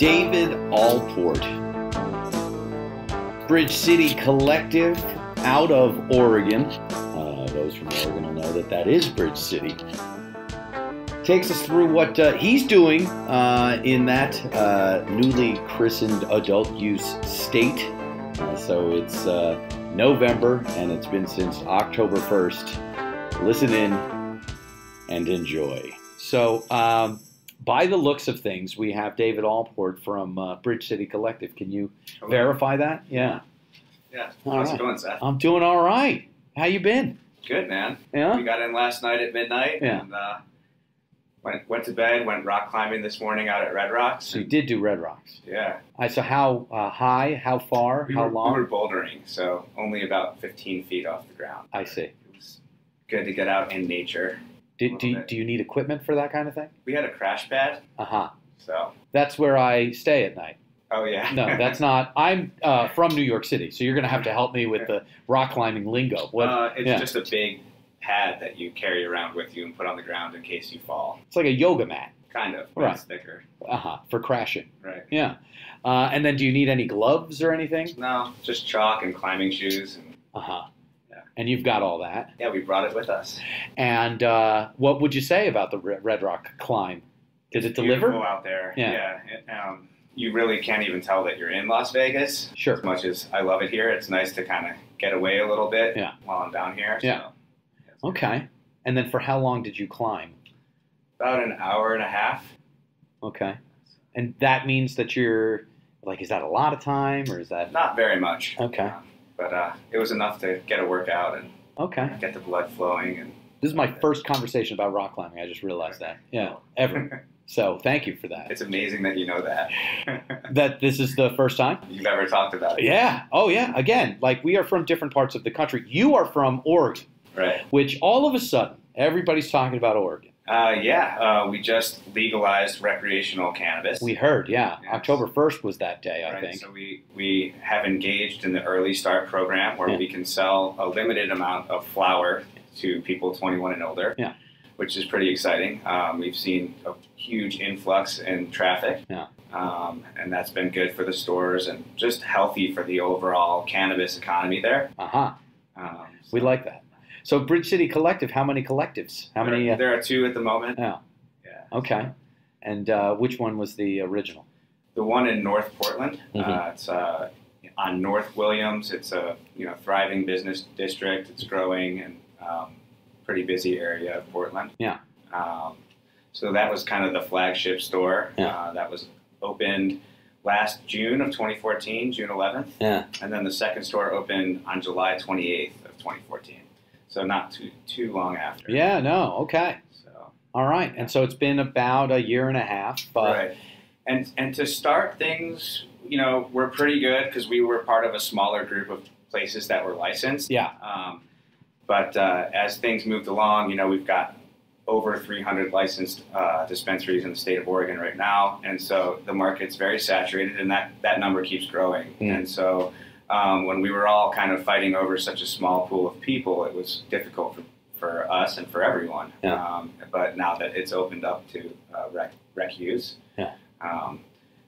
David Alport, Bridge City Collective out of Oregon. Those from Oregon will know that that is Bridge City. Takes us through what he's doing in that newly christened adult use state. So it's November, and it's been since October 1st. Listen in and enjoy. So, by the looks of things, we have David Alport from Bridge City Collective. Can you verify that? Yeah. Yeah. How's it going, Seth? I'm doing all right. How you been? Good, man. Yeah? We got in last night at midnight and went to bed, went rock climbing this morning out at Red Rocks. So you did do Red Rocks? Yeah. So how high, how far, how long? We were bouldering, so only about 15 feet off the ground. I see. It was good to get out in nature. Do you need equipment for that kind of thing? We had a crash pad. Uh-huh. So. That's where I stay at night. Oh, yeah. No, that's not. I'm from New York City, so you're going to have to help me with the rock climbing lingo. It's just a big pad that you carry around with you and put on the ground in case you fall. It's like a yoga mat. Kind of, but it's thicker. For crashing. Right. Yeah. And then do you need any gloves or anything? No, just chalk and climbing shoes. And, yeah. And you've got all that? Yeah, we brought it with us. And what would you say about the Red Rock climb? Did it deliver? Beautiful out there. Yeah. You really can't even tell that you're in Las Vegas. Sure. As much as I love it here, it's nice to kind of get away a little bit while I'm down here. Yeah. So, okay. And then for how long did you climb? About an hour and a half. Okay. And that means that you're, like, is that a lot of time or is that? Not very much. Okay. But it was enough to get a workout and get the blood flowing. And this is my first conversation about rock climbing. I just realized that. Yeah, ever. So thank you for that. It's amazing that you know that. That this is the first time? You've ever talked about it. Yeah. Oh, yeah. Again, like we are from different parts of the country. You are from Oregon. Right. Which all of a sudden, everybody's talking about Oregon. We just legalized recreational cannabis. We heard, yeah. Yes. October 1st was that day, I think. So we have engaged in the Early Start program where we can sell a limited amount of flower to people 21 and older, which is pretty exciting. We've seen a huge influx in traffic, and that's been good for the stores and just healthy for the overall cannabis economy there. We like that. So Bridge City Collective, how many collectives? How many? There are 2 at the moment. Yeah. Okay. And which one was the original? The one in North Portland. It's on North Williams. It's a thriving business district. It's growing and pretty busy area of Portland. Yeah. So that was kind of the flagship store. That was opened last June of 2014, June 11th. Yeah. And then the second store opened on July 28th of 2014. So not too long after. Yeah, no, okay. So, all right. And so it's been about a year and a half. Right. And to start things, we're pretty good because we were part of a smaller group of places that were licensed. Yeah. But as things moved along, we've got over 300 licensed dispensaries in the state of Oregon right now. And so the market's very saturated, and that number keeps growing. And so when we were all kind of fighting over such a small pool of people, it was difficult for us and for everyone. But now that it's opened up to rec use,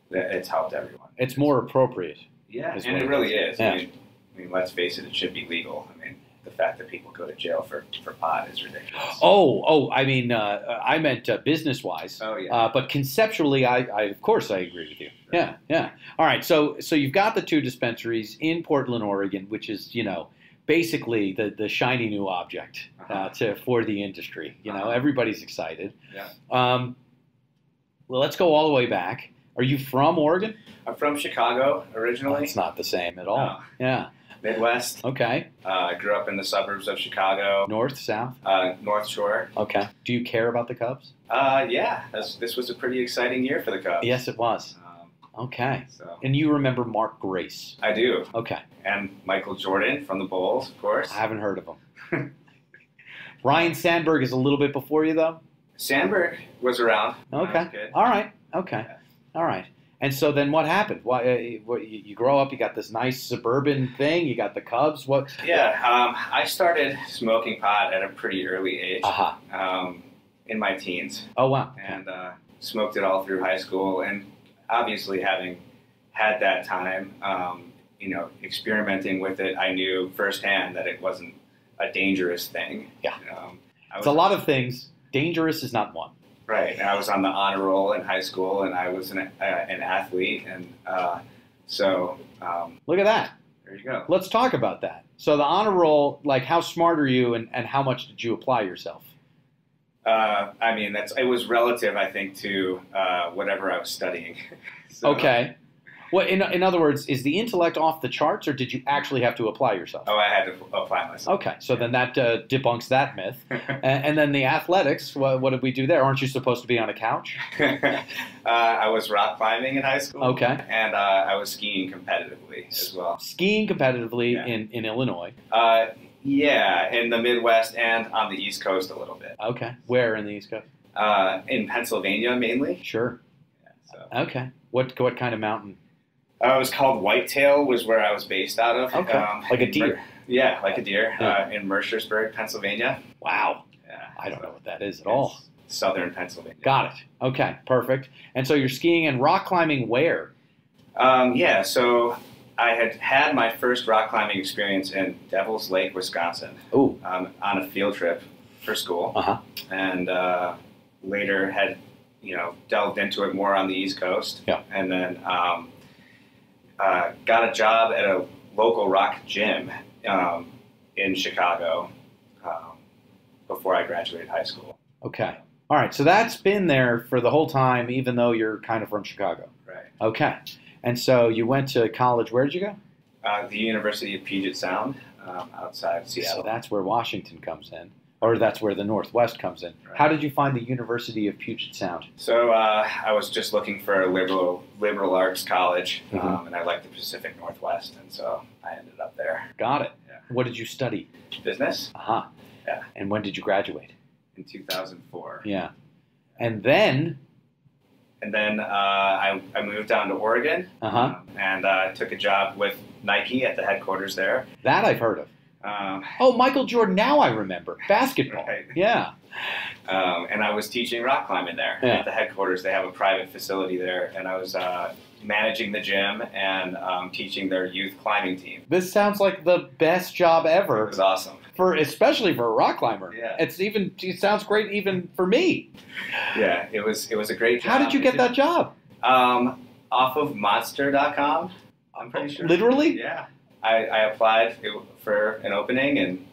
it's helped everyone. It's more appropriate. Yeah, and it really is. I mean, let's face it, it should be legal. I mean, the fact that people go to jail for pot is ridiculous. I mean, I meant business-wise. Oh, yeah. But conceptually, I of course I agree with you. Right. Yeah. All right. So you've got the 2 dispensaries in Portland, Oregon, which is basically the shiny new object for the industry. Everybody's excited. Yeah. Well, let's go all the way back. Are you from Oregon? I'm from Chicago originally. It's not the same at all. No. Yeah. Midwest. Okay. I grew up in the suburbs of Chicago. North, south? North Shore. Okay. Do you care about the Cubs? Yeah. This was a pretty exciting year for the Cubs. Yes, it was. Okay. So. And you remember Mark Grace? I do. Okay. And Michael Jordan from the Bulls, of course. I haven't heard of him. Ryan Sandberg is a little bit before you, though? Sandberg was around. Okay. All right. Okay. Yeah. All right. And so then what happened? You grow up, you got this nice suburban thing, you got the Cubs. What? Yeah, I started smoking pot at a pretty early age, in my teens. Oh, wow. And smoked it all through high school. And obviously having had that time, experimenting with it, I knew firsthand that it wasn't a dangerous thing. Yeah. It's a lot of things. Dangerous is not one. Right. And I was on the honor roll in high school, and I was an athlete. And look at that. There you go. Let's talk about that. So the honor roll, like how smart are you and how much did you apply yourself? It was relative, I think, to whatever I was studying. So, okay. Well, in other words, is the intellect off the charts, or did you actually have to apply yourself? Oh, I had to apply myself. Okay, so then that debunks that myth. And then the athletics, what did we do there? Aren't you supposed to be on a couch? I was rock climbing in high school. Okay. And I was skiing competitively as well. Skiing competitively in Illinois? Yeah, in the Midwest and on the East Coast a little bit. Okay. Where in the East Coast? In Pennsylvania, mainly. Sure. Yeah, so. Okay. What kind of mountain? It was called Whitetail, was where I was based out of. Okay. Like a deer. Yeah, like a deer in Mercersburg, Pennsylvania. Wow. Yeah, I don't know what that is at all. Southern Pennsylvania. Got it. Okay, perfect. And so you're skiing and rock climbing where? So I had my first rock climbing experience in Devil's Lake, Wisconsin. Ooh. On a field trip for school. Uh-huh. And later had, delved into it more on the East Coast. Yeah. And then got a job at a local rock gym in Chicago before I graduated high school. Okay. All right. So that's been there for the whole time, even though you're kind of from Chicago. Right. Okay. And so you went to college. Where did you go? The University of Puget Sound outside of Seattle. So that's where Washington comes in, or that's where the Northwest comes in. Right. How did you find the University of Puget Sound? So I was just looking for a liberal arts college, and I liked the Pacific Northwest, and so I ended up there. Got it. Yeah. What did you study? Business. Uh-huh. Yeah. And when did you graduate? In 2004. Yeah. And then? I moved down to Oregon, and took a job with Nike at the headquarters there. That I've heard of. Michael Jordan, now I remember. Basketball. Right. Yeah. And I was teaching rock climbing there at the headquarters. They have a private facility there, and I was managing the gym and teaching their youth climbing team. This sounds like the best job ever. It was awesome. Especially for a rock climber. Yeah. It sounds great even for me. Yeah, it was a great job. How did you get that job? Off of monster.com, I'm pretty sure. Literally? Yeah. I applied for an opening and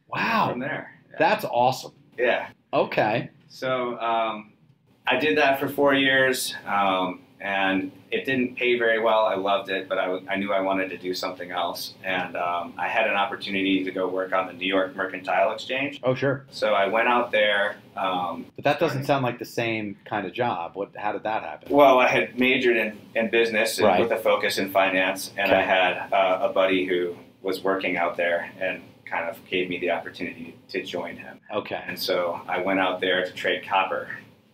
from there. Yeah. That's awesome. Yeah. Okay. So I did that for 4 years, and it didn't pay very well. I loved it, but I knew I wanted to do something else. And I had an opportunity to go work on the New York Mercantile Exchange. Oh, sure. So I went out there. But that doesn't sound like the same kind of job. How did that happen? Well, I had majored in business with a focus in finance, and I had a buddy who was working out there and kind of gave me the opportunity to join him. Okay. And so I went out there to trade copper,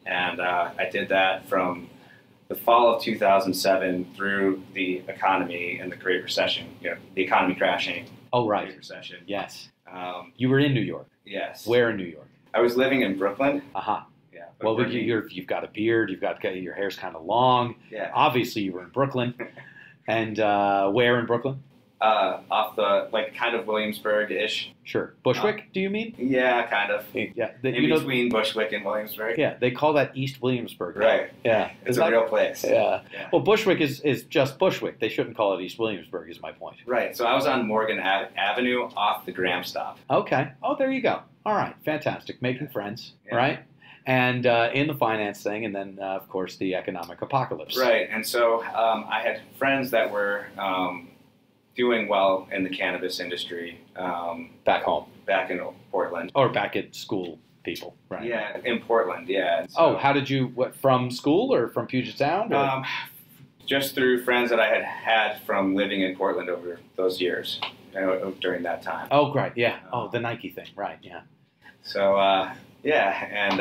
and I did that from the fall of 2007 through the economy and the Great Recession, the economy crashing. Oh, right. Great Recession. Yes. You were in New York. Yes. Where in New York? I was living in Brooklyn. Uh-huh. Yeah. Well, you've got a beard. Your hair's kind of long. Yeah. Obviously, you were in Brooklyn. And where in Brooklyn? Off the, kind of Williamsburg-ish. Sure. Bushwick, do you mean? Yeah, kind of. Yeah. Between Bushwick and Williamsburg. Yeah, they call that East Williamsburg. Right. Yeah. It's a real place. Yeah. Well, Bushwick is just Bushwick. They shouldn't call it East Williamsburg, is my point. Right. So I was on Morgan Avenue off the Graham stop. Okay. Oh, there you go. All right. Fantastic. Making friends, right? And in the finance thing, and then, of course, the economic apocalypse. Right. And so I had friends that were doing well in the cannabis industry. Back home. Back in Portland. Or back at school people, right? Yeah, in Portland, yeah. So, how did you, from school or from Puget Sound? Just through friends that I had from living in Portland over those years, during that time. Oh, great, yeah. The Nike thing, right, yeah. So, and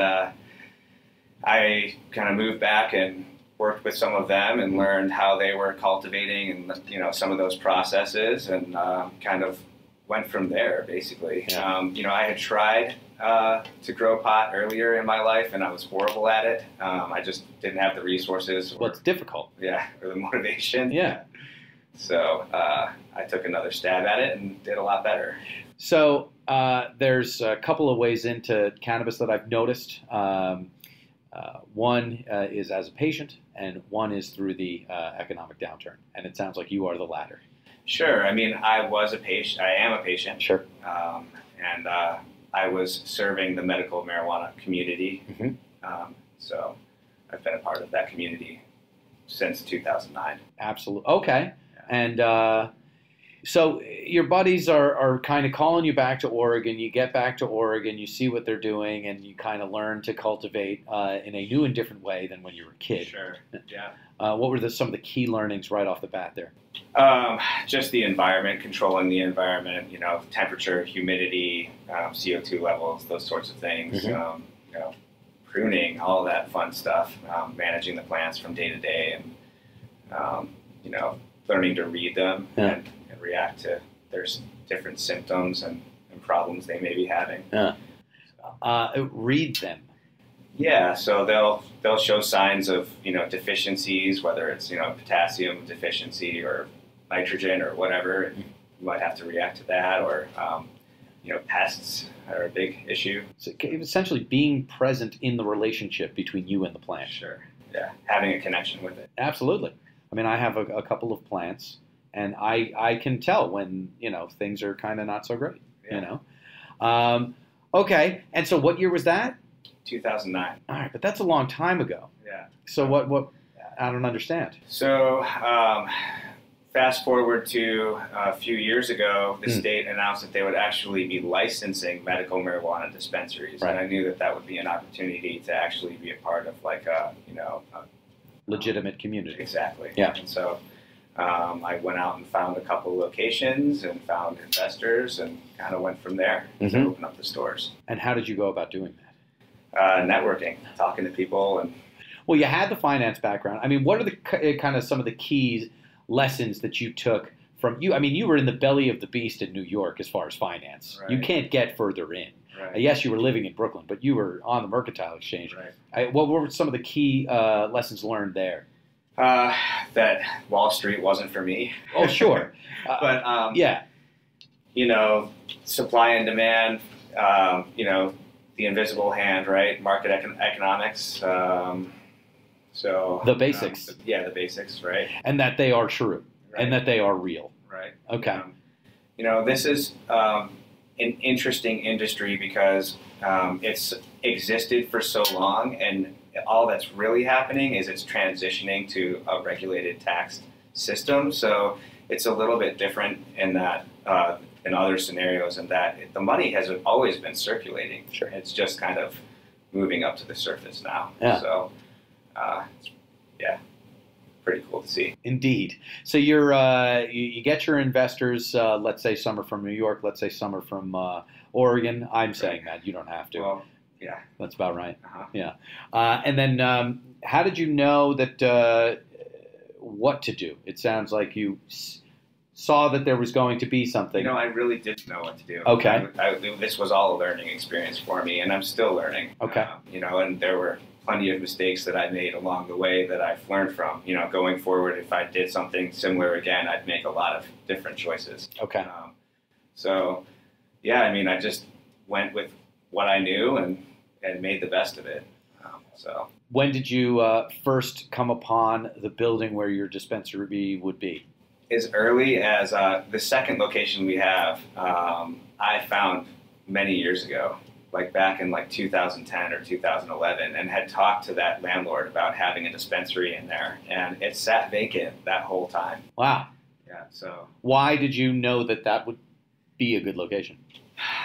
I kind of moved back and worked with some of them and learned how they were cultivating and some of those processes, and kind of went from there basically. Yeah. I had tried to grow pot earlier in my life, and I was horrible at it. I just didn't have the resources. Well, it's difficult. Yeah, or the motivation. Yeah. So I took another stab at it and did a lot better. So there's a couple of ways into cannabis that I've noticed. One is as a patient, and one is through the economic downturn. And it sounds like you are the latter. Sure. I mean, I was a patient. I am a patient. Sure. And I was serving the medical marijuana community. Mm-hmm. So I've been a part of that community since 2009. Absolutely. Okay. Yeah. And so your buddies are kind of calling you back to Oregon. You get back to Oregon, you see what they're doing, and you kind of learn to cultivate in a new and different way than when you were a kid. Sure. Yeah. What were some of the key learnings right off the bat there? Just the environment, controlling the environment, temperature, humidity, CO2 levels, those sorts of things, Mm-hmm. Pruning, all that fun stuff, managing the plants from day to day, and, learning to read them and react to their different symptoms and problems they may be having. Read them. Yeah, so they'll show signs of deficiencies, whether it's potassium deficiency or nitrogen or whatever. And you might have to react to that, or pests are a big issue. So essentially, being present in the relationship between you and the plant. Sure. Yeah, having a connection with it. Absolutely. I mean, I have a couple of plants, and I can tell when things are kind of not so great. Yeah. Okay. And so, what year was that? 2009. All right, but that's a long time ago. Yeah. So what? I don't understand. So fast forward to a few years ago, the state announced that they would actually be licensing medical marijuana dispensaries, right. And I knew that would be an opportunity to actually be a part of like a legitimate community. Exactly. Yeah. And so I went out and found a couple locations and found investors and kind of went from there to open up the stores. And how did you go about doing that? Networking, talking to people, and well, you had the finance background. I mean, what are the kind of some of the key lessons that you took from you? I mean, you were in the belly of the beast in New York as far as finance. Right. You can't get further in. Right. Yes, you were living in Brooklyn, but you were on the Mercantile Exchange. Right. What were some of the key lessons learned there? That Wall Street wasn't for me. Oh, sure. But yeah. Supply and demand. The invisible hand, right? Market economics. So the basics. The basics, right? And that they are true, right. And that they are real. Right. Okay. This is an interesting industry because it's existed for so long, and all that's really happening is it's transitioning to a regulated tax system. So it's a little bit different in that in other scenarios, and that the money has always been circulating. Sure. It's just kind of moving up to the surface now. Yeah. So pretty cool to see. Indeed. So you get your investors. Let's say some are from New York. Let's say some are from Oregon. I'm saying that you don't have to. Well, yeah, that's about right. Uh-huh. Yeah. And then how did you know that what to do? It sounds like you saw that there was going to be something. I really didn't know what to do. Okay. This was all a learning experience for me, and I'm still learning. Okay. And there were plenty of mistakes that I made along the way that I've learned from. Going forward, if I did something similar again, I'd make a lot of different choices. Okay. I just went with what I knew and made the best of it. When did you first come upon the building where your dispensary would be? As early as the second location we have, I found many years ago, like back in 2010 or 2011, and had talked to that landlord about having a dispensary in there, and it sat vacant that whole time. Wow. Yeah. So why did you know that would be a good location?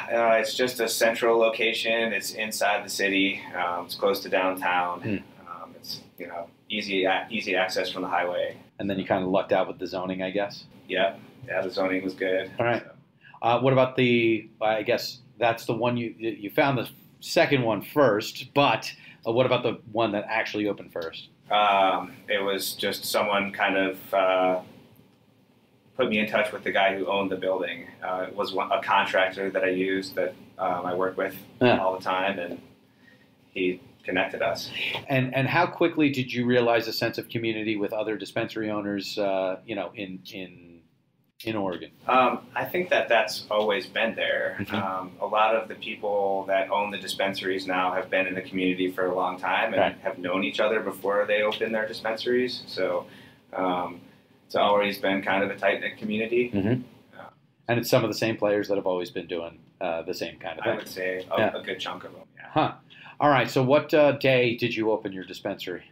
It's just a central location. It's inside the city. It's close to downtown. It's easy access from the highway. And then you kind of lucked out with the zoning, I guess? Yeah, the zoning was good. All right. So. What about I guess that's the one you found the second one first, but what about the one that actually opened first? It was just someone kind of put me in touch with the guy who owned the building. It was a contractor that I used that I work with all the time, and he connected us. And how quickly did you realize a sense of community with other dispensary owners, in Oregon? I think that's always been there. Mm-hmm. A lot of the people that own the dispensaries now have been in the community for a long time and have known each other before they opened their dispensaries. So it's always been kind of a tight-knit community. Mm-hmm. And it's some of the same players that have always been doing the same kind of thing. I would say a good chunk of them, yeah. Huh. All right, so what day did you open your dispensary?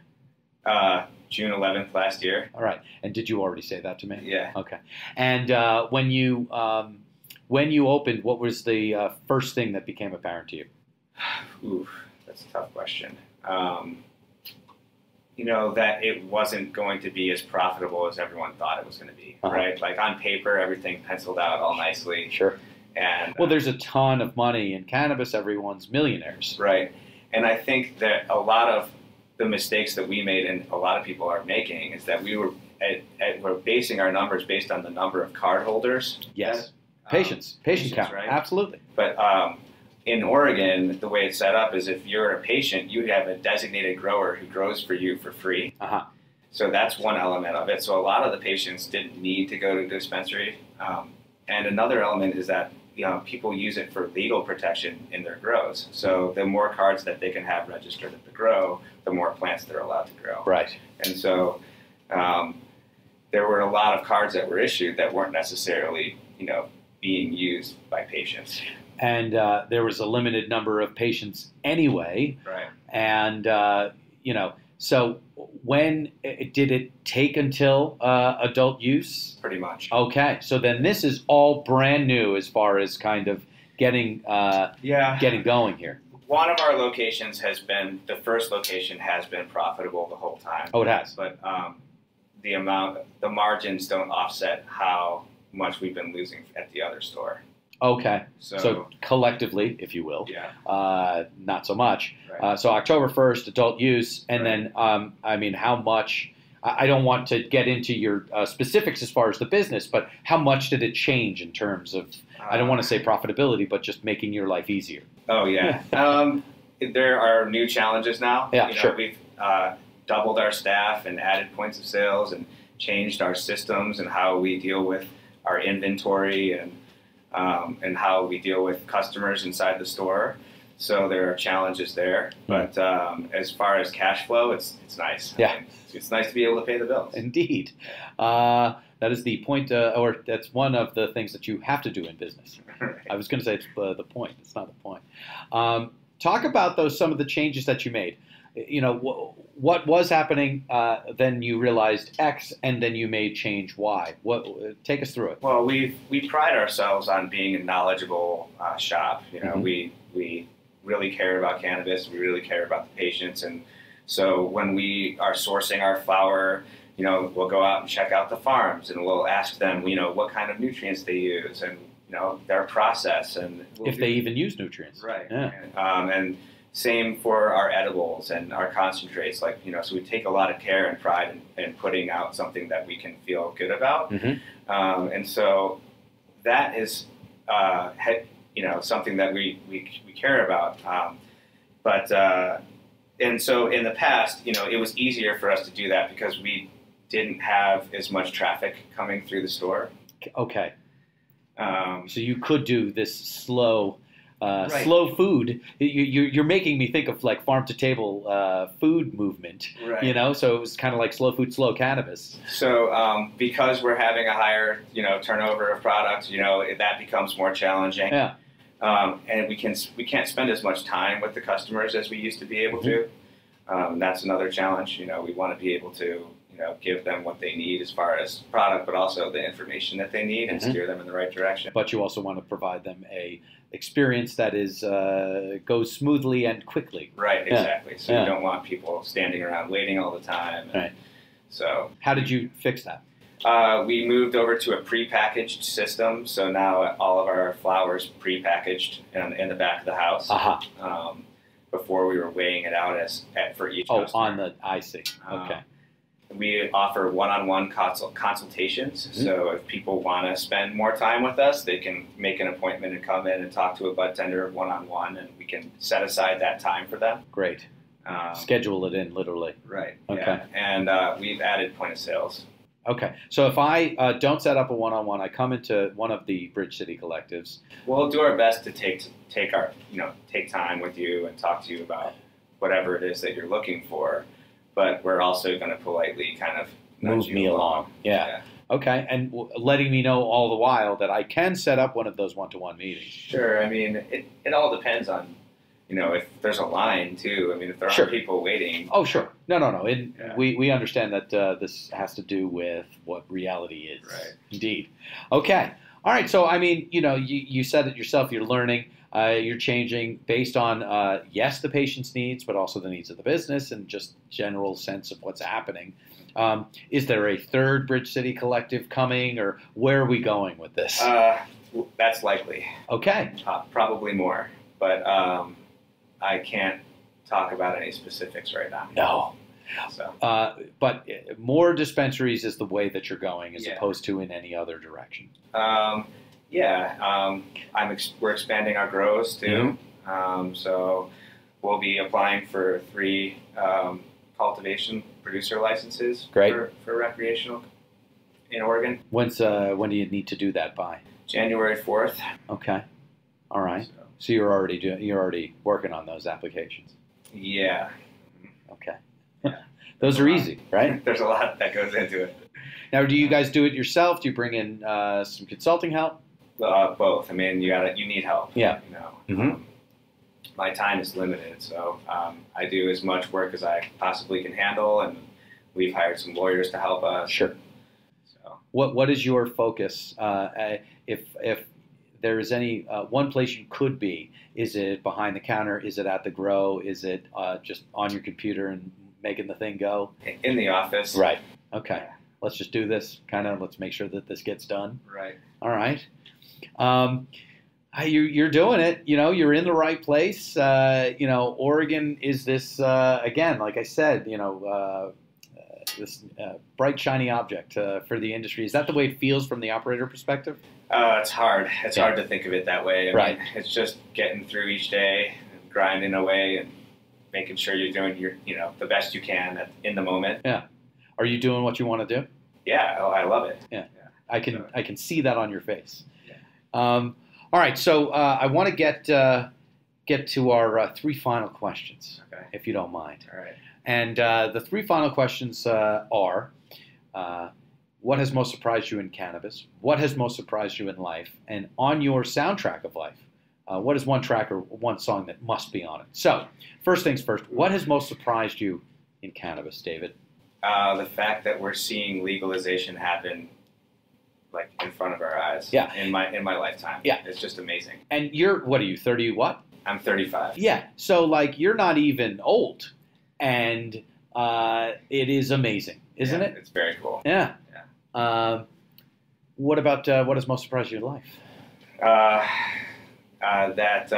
June 11th last year. All right, and did you already say that to me? Yeah. Okay. And when you opened, what was the first thing that became apparent to you? Ooh, that's a tough question. That it wasn't going to be as profitable as everyone thought it was going to be, right? Like on paper, everything penciled out all nicely. Sure. And well, there's a ton of money in cannabis. Everyone's millionaires. Right. And I think that a lot of the mistakes that we made and a lot of people are making is that we're basing our numbers based on the number of card holders. Yes. Patient count. Right? Absolutely. But in Oregon, the way it's set up is if you're a patient, you have a designated grower who grows for you for free. Uh-huh. So that's one element of it. So a lot of the patients didn't need to go to a dispensary. And another element is that people use it for legal protection in their grows. So the more cards that they can have registered at the grow, the more plants they're allowed to grow. Right. And so there were a lot of cards that were issued that weren't necessarily, being used by patients. And there was a limited number of patients anyway. Right. And, so when did it take until adult use? Pretty much. Okay. So then this is all brand new as far as kind of getting going here. One of our locations the first location has been profitable the whole time. Oh, it has. But the margins don't offset how much we've been losing at the other store. Okay. So collectively, if you will, not so much. Right. So October 1st, adult use, and then, how much, I don't want to get into your specifics as far as the business, but how much did it change in terms of, I don't want to say profitability, but just making your life easier? Oh, yeah. There are new challenges now. Yeah, sure. We've doubled our staff and added points of sales and changed our systems and how we deal with our inventory and how we deal with customers inside the store. So there are challenges there. But as far as cash flow, it's nice. Yeah. I mean, it's nice to be able to pay the bills. Indeed. That is the point, or that's one of the things that you have to do in business. Right. I was going to say it's the point. It's not the point. Talk about some of the changes that you made. What was happening, then you realized X, and then you made change Y. Take us through it. Well, we pride ourselves on being a knowledgeable shop. We really care about cannabis. We really care about the patients. And so when we are sourcing our flower, we'll go out and check out the farms, and we'll ask them, what kind of nutrients they use and, their process. And if they even use nutrients. Right. Yeah. And same for our edibles and our concentrates. So we take a lot of care and pride in putting out something that we can feel good about. Mm-hmm. And so that is, something that we care about. And so in the past, it was easier for us to do that because we didn't have as much traffic coming through the store. Okay. So you could do this slow Right. slow food. You're making me think of like farm to table food movement. Right. So it was kind of like slow food, slow cannabis. So because we're having a higher turnover of products, that becomes more challenging. Yeah. And we can't spend as much time with the customers as we used to be able to. That's another challenge. We want to be able to give them what they need as far as product, but also the information that they need and steer them in the right direction. But you also want to provide them a experience that is goes smoothly and quickly. Right, exactly. So you don't want people standing around waiting all the time. Right. So how did you fix that? We moved over to a prepackaged system. So now all of our flowers prepackaged in the back of the house. Before we were weighing it out for each customer. I see. Okay. We offer one-on-one consultations. Mm-hmm. So if people want to spend more time with us, they can make an appointment and come in and talk to a bud tender one-on-one, and we can set aside that time for them. Great. Schedule it in, literally. Right. Okay. Yeah. And we've added point of sales. Okay. So if I don't set up a one-on-one, I come into one of the Bridge City collectives. We'll do our best to take time with you and talk to you about whatever it is that you're looking for. But we're also going to politely kind of move me along. Yeah. Okay. And letting me know all the while that I can set up one of those one-to-one meetings. Sure. I mean, it all depends on, if there's a line too. I mean, if there Sure. are people waiting. Oh, sure. No. Yeah. We understand that this has to do with what reality is. Right. Indeed. Okay. All right. So, I mean, you said it yourself. You're learning. You're changing based on, yes, the patient's needs, but also the needs of the business and just general sense of what's happening. Is there a third Bridge City collective coming, or where are we going with this? That's likely. Okay. Probably more, but I can't talk about any specifics right now. No. So. But more dispensaries is the way that you're going, as opposed to in any other direction. We're expanding our grows too. Mm-hmm. So we'll be applying for 3 cultivation producer licenses. Great. For recreational in Oregon. When do you need to do that by? January 4th. Okay. All right. So you're already working on those applications. Yeah. Okay. Those are easy, right? There's a lot that goes into it. Now, do you guys do it yourself? Do you bring in some consulting help? Both. I mean, you need help. Yeah. Mm-hmm. My time is limited, so I do as much work as I possibly can handle, and we've hired some lawyers to help us. Sure. So. What is your focus? If there is any one place you could be, is it behind the counter? Is it at the grow? Is it just on your computer and making the thing go? In the office. Right. Okay. Let's just do this. Let's make sure that this gets done. Right. All right. You're doing it. You're in the right place. Oregon is this again, like I said. This bright shiny object for the industry. Is that the way it feels from the operator perspective? It's hard. It's hard to think of it that way. I mean, it's just getting through each day, grinding away, and making sure you're doing the best you can in the moment. Yeah. Are you doing what you want to do? Yeah, I love it. Yeah. I can see that on your face. Yeah. All right. So I want to get to our 3 final questions, if you don't mind. All right. And the 3 final questions are, what has most surprised you in cannabis? What has most surprised you in life? And on your soundtrack of life, what is one track or one song that must be on it? So, first things first, what has most surprised you in cannabis, David? The fact that we're seeing legalization happen like in front of our eyes. Yeah. In my lifetime. Yeah. It's just amazing. And what are you, 30 what? I'm 35. Yeah. So you're not even old. And it is amazing, isn't it? It's very cool. Yeah. What about what has most surprised you in life? That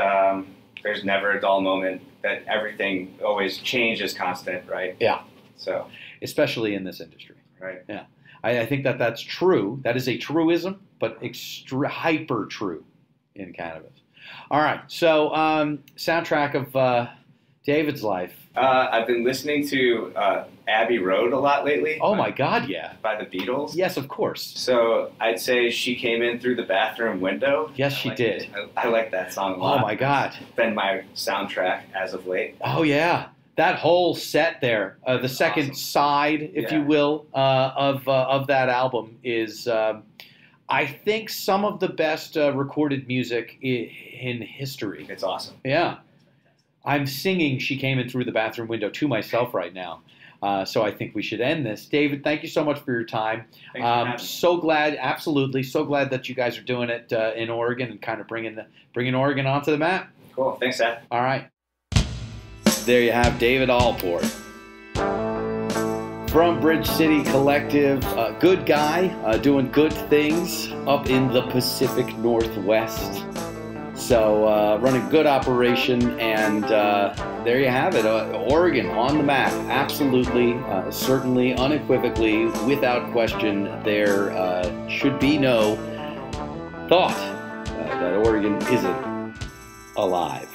there's never a dull moment. That everything always changes, constant, right? Yeah. So, especially in this industry. Right. Yeah. I think that's true. That is a truism, but hyper true in cannabis. All right. So, soundtrack of David's life. I've been listening to Abbey Road a lot lately. Oh my God, yeah. By the Beatles. Yes, of course. So I'd say She Came In Through the Bathroom Window. Yes, she did. I like that song a lot. Oh my God. It's been my soundtrack as of late. Oh yeah. That whole set there, the second awesome. Side, if you will, of that album is, I think, some of the best recorded music in history. It's awesome. Yeah. I'm singing She Came In Through the Bathroom Window to myself right now. So I think we should end this. David, thank you so much for your time. Thanks for having me. So glad, absolutely, so glad that you guys are doing it in Oregon and kind of bringing Oregon onto the map. Cool. Thanks, Seth. All right. There you have David Alport from Bridge City Collective. Good guy, doing good things up in the Pacific Northwest. So run a good operation, and there you have it. Oregon on the map, absolutely, certainly, unequivocally, without question. There should be no thought that Oregon isn't alive.